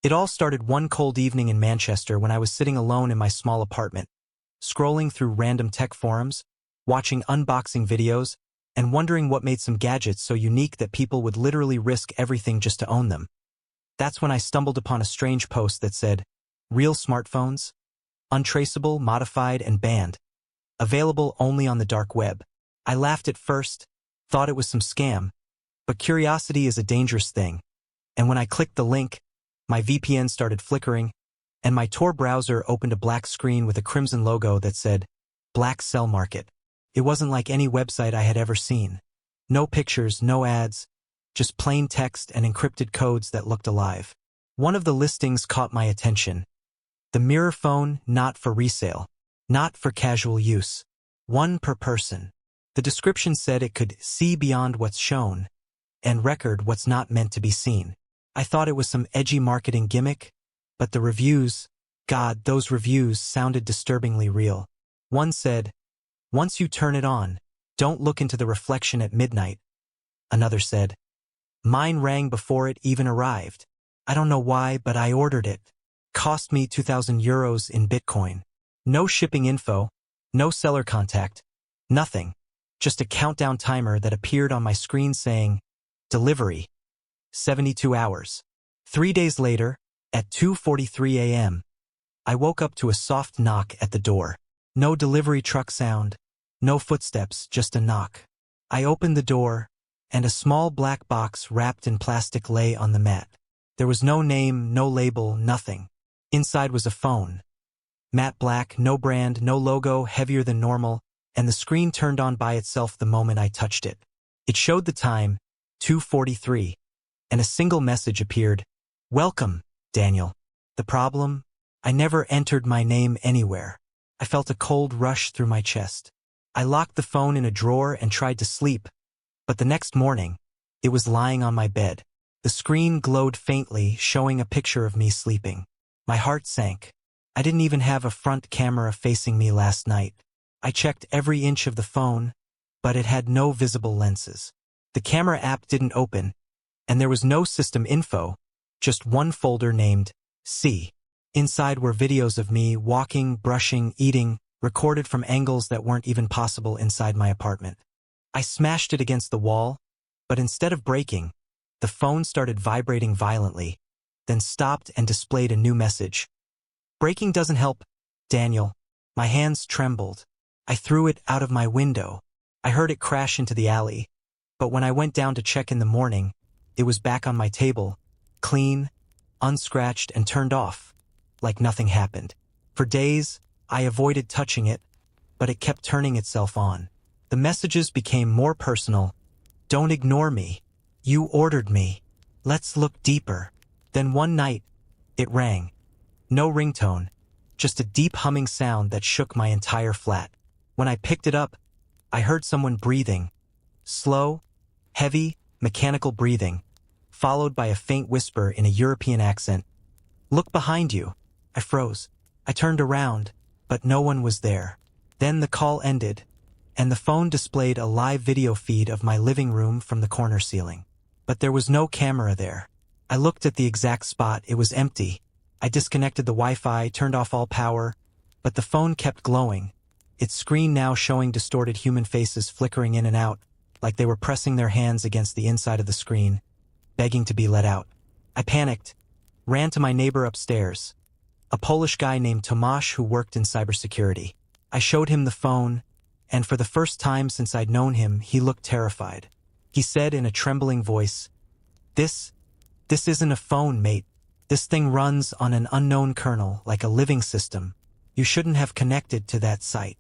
It all started one cold evening in Manchester when I was sitting alone in my small apartment, scrolling through random tech forums, watching unboxing videos, and wondering what made some gadgets so unique that people would literally risk everything just to own them. That's when I stumbled upon a strange post that said, "Real smartphones? Untraceable, modified, and banned. Available only on the dark web." I laughed at first, thought it was some scam, but curiosity is a dangerous thing. And when I clicked the link, my VPN started flickering, and my Tor browser opened a black screen with a crimson logo that said, "Black Cell Market." It wasn't like any website I had ever seen. No pictures, no ads, just plain text and encrypted codes that looked alive. One of the listings caught my attention. The mirror phone, not for resale, not for casual use. One per person. The description said it could see beyond what's shown and record what's not meant to be seen. I thought it was some edgy marketing gimmick, but the reviews, God, those reviews sounded disturbingly real. One said, "Once you turn it on, don't look into the reflection at midnight." Another said, "Mine rang before it even arrived. I don't know why, but I ordered it. Cost me €2,000 in Bitcoin." No shipping info, no seller contact, nothing. Just a countdown timer that appeared on my screen saying, "Delivery. 72 hours. 3 days later, at 2:43 a.m., I woke up to a soft knock at the door. No delivery truck sound, no footsteps, just a knock. I opened the door, and a small black box wrapped in plastic lay on the mat. There was no name, no label, nothing. Inside was a phone. Matte black, no brand, no logo, heavier than normal, and the screen turned on by itself the moment I touched it. It showed the time, 2:43. And a single message appeared, "Welcome, Daniel." The problem? I never entered my name anywhere. I felt a cold rush through my chest. I locked the phone in a drawer and tried to sleep, but the next morning, it was lying on my bed. The screen glowed faintly, showing a picture of me sleeping. My heart sank. I didn't even have a front camera facing me last night. I checked every inch of the phone, but it had no visible lenses. The camera app didn't open, and there was no system info, just one folder named C. Inside were videos of me walking, brushing, eating, recorded from angles that weren't even possible inside my apartment. I smashed it against the wall, but instead of breaking, the phone started vibrating violently, then stopped and displayed a new message. "Breaking doesn't help, Daniel." My hands trembled. I threw it out of my window. I heard it crash into the alley, but when I went down to check in the morning, it was back on my table, clean, unscratched, and turned off, like nothing happened. For days, I avoided touching it, but it kept turning itself on. The messages became more personal. "Don't ignore me. You ordered me. Let's look deeper." Then one night, it rang. No ringtone, just a deep humming sound that shook my entire flat. When I picked it up, I heard someone breathing. Slow, heavy, mechanical breathing, followed by a faint whisper in a European accent. "Look behind you." I froze. I turned around, but no one was there. Then the call ended, and the phone displayed a live video feed of my living room from the corner ceiling. But there was no camera there. I looked at the exact spot. It was empty. I disconnected the Wi-Fi, turned off all power, but the phone kept glowing, its screen now showing distorted human faces flickering in and out, like they were pressing their hands against the inside of the screen, begging to be let out. I panicked, ran to my neighbor upstairs, a Polish guy named Tomasz who worked in cybersecurity. I showed him the phone, and for the first time since I'd known him, he looked terrified. He said in a trembling voice, This isn't a phone, mate. This thing runs on an unknown kernel, like a living system. You shouldn't have connected to that site."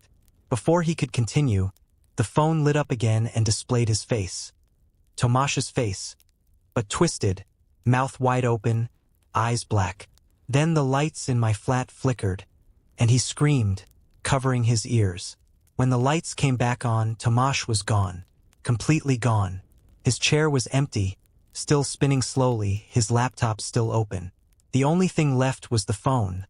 Before he could continue, the phone lit up again and displayed his face. Tomasz's face, but twisted, mouth wide open, eyes black. Then the lights in my flat flickered, and he screamed, covering his ears. When the lights came back on, Tomasz was gone, completely gone. His chair was empty, still spinning slowly, his laptop still open. The only thing left was the phone,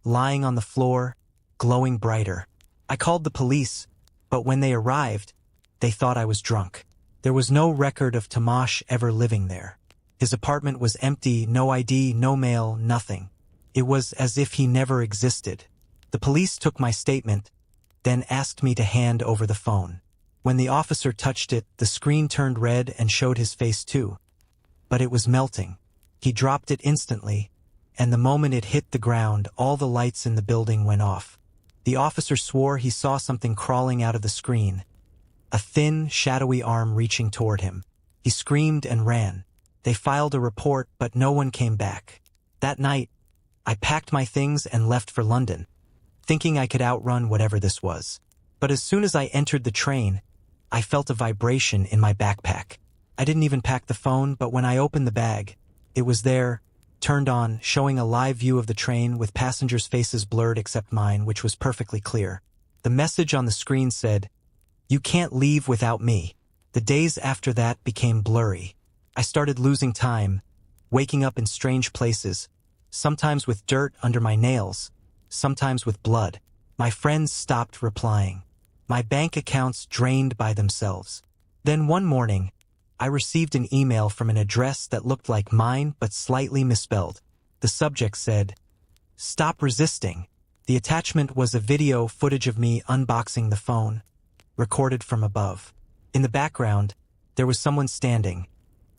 lying on the floor, glowing brighter. I called the police, but when they arrived, they thought I was drunk. There was no record of Tomasz ever living there. His apartment was empty, no ID, no mail, nothing. It was as if he never existed. The police took my statement, then asked me to hand over the phone. When the officer touched it, the screen turned red and showed his face too. But it was melting. He dropped it instantly, and the moment it hit the ground, all the lights in the building went off. The officer swore he saw something crawling out of the screen, a thin, shadowy arm reaching toward him. He screamed and ran. They filed a report, but no one came back. That night, I packed my things and left for London, thinking I could outrun whatever this was. But as soon as I entered the train, I felt a vibration in my backpack. I didn't even pack the phone, but when I opened the bag, it was there, turned on, showing a live view of the train with passengers' faces blurred except mine, which was perfectly clear. The message on the screen said, "You can't leave without me." The days after that became blurry. I started losing time, waking up in strange places, sometimes with dirt under my nails, sometimes with blood. My friends stopped replying. My bank accounts drained by themselves. Then one morning, I received an email from an address that looked like mine but slightly misspelled. The subject said, "Stop resisting." The attachment was a video footage of me unboxing the phone, recorded from above. In the background, there was someone standing,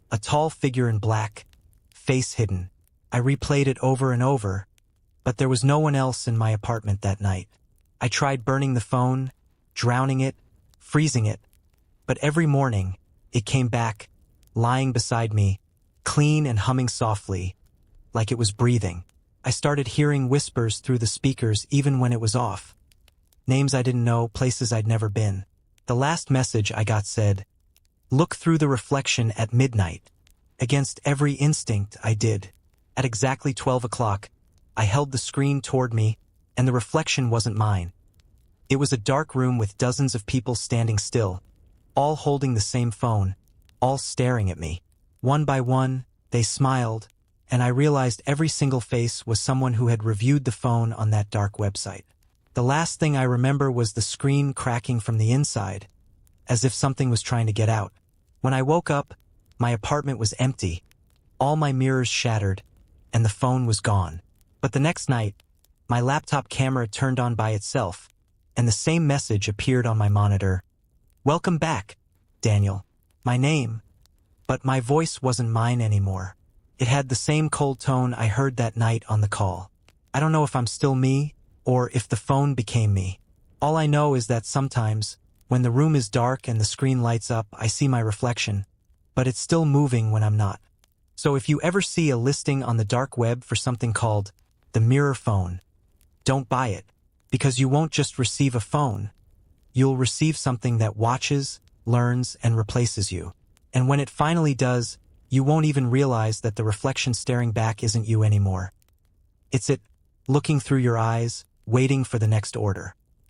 a tall figure in black, face hidden. I replayed it over and over, but there was no one else in my apartment that night. I tried burning the phone, drowning it, freezing it, but every morning, it came back, lying beside me, clean and humming softly, like it was breathing. I started hearing whispers through the speakers even when it was off. Names I didn't know, places I'd never been. The last message I got said, "Look through the reflection at midnight." Against every instinct, I did. At exactly 12 o'clock, I held the screen toward me, and the reflection wasn't mine. It was a dark room with dozens of people standing still, all holding the same phone, all staring at me. One by one, they smiled, and I realized every single face was someone who had reviewed the phone on that dark website. The last thing I remember was the screen cracking from the inside, as if something was trying to get out. When I woke up, my apartment was empty, all my mirrors shattered, and the phone was gone. But the next night, my laptop camera turned on by itself, and the same message appeared on my monitor. "Welcome back, Daniel." My name, but my voice wasn't mine anymore. It had the same cold tone I heard that night on the call. I don't know if I'm still me, or if the phone became me. All I know is that sometimes, when the room is dark and the screen lights up, I see my reflection, but it's still moving when I'm not. So if you ever see a listing on the dark web for something called the mirror phone, don't buy it, because you won't just receive a phone. You'll receive something that watches, learns, and replaces you. And when it finally does, you won't even realize that the reflection staring back isn't you anymore. It's it, looking through your eyes, waiting for the next order.